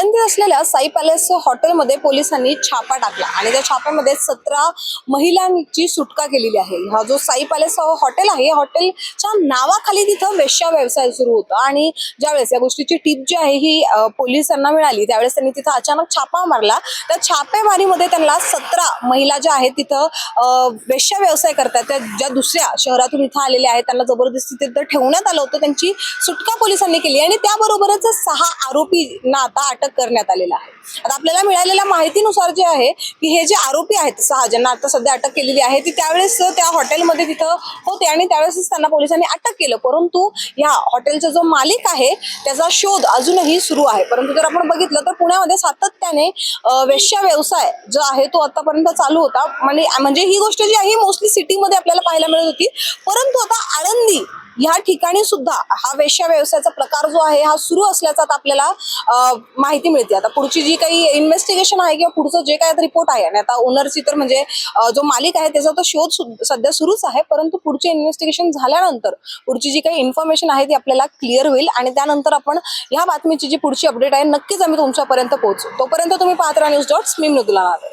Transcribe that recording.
आळंदीत असलेल्या साई पॅलेस हॉटेलमध्ये पोलिसांनी छापा टाकला आणि त्या छाप्यामध्ये 17 महिलांची सुटका केलेली आहे। हा जो साई पॅलेस हॉटेल आहे, या हॉटेलच्या नावाखाली तिथं वेश्या व्यवसाय सुरू होता आणि ज्यावेळेस या गोष्टीची टीप जी आहे ही पोलिसांना मिळाली, त्यावेळेस त्यांनी तिथं अचानक छापा मारला। त्या छापेमारीमध्ये त्यांना 17 महिला ज्या आहेत तिथं वेश्या व्यवसाय करतात, त्या ज्या दुसऱ्या शहरातून इथं आलेल्या आहेत, त्यांना जबरदस्ती तिथं ठेवण्यात आलं होतं। त्यांची सुटका पोलिसांनी केली आणि त्याबरोबरच 6 आरोपींना आता अटक करण्यात आलेला आहे। आता आपल्याला मिळालेल्या माहितीनुसार जे आहे की हे जे आरोपी आहेत 6 ज्यांना आता सध्या अटक केलेली आहे, ती त्यावेळेस त्या हॉटेलमध्ये तिथं होते आणि त्यावेळेस त्यांना पोलिसांनी अटक केलं। परंतु या हॉटेलचा जो मालिक आहे त्याचा शोध अजूनही सुरू आहे। परंतु जर आपण बघितलं तर पुण्यामध्ये सातत्याने वेश्या व्यवसाय जो आहे तो आतापर्यंत चालू होता। म्हणजे ही गोष्ट जी आहे मोस्टली सिटीमध्ये आपल्याला पाहायला मिळत होती, परंतु आता आळंदी या ठिकाणी सुद्धा हा वेश्या व्यवसायाचा प्रकार जो आहे हा सुरू असल्याचा आपल्याला माहिती मिळते। आता पुढची जी काही इन्व्हेस्टिगेशन आहे किंवा पुढचं जे काही रिपोर्ट आहे, आणि आता ओनरची तर म्हणजे जो मालिक आहे त्याचा तो शोध सध्या सुरूच आहे, परंतु पुढचे इन्व्हेस्टिगेशन झाल्यानंतर पुढची जी काही इन्फॉर्मेशन आहे ती आपल्याला क्लिअर होईल आणि त्यानंतर आपण या बातमीची जी पुढची अपडेट आहे नक्कीच आम्ही तुमच्यापर्यंत पोहोचू। तोपर्यंत तुम्ही पाहत राहा न्यूज डॉट्स। मी मृदुला नारळ।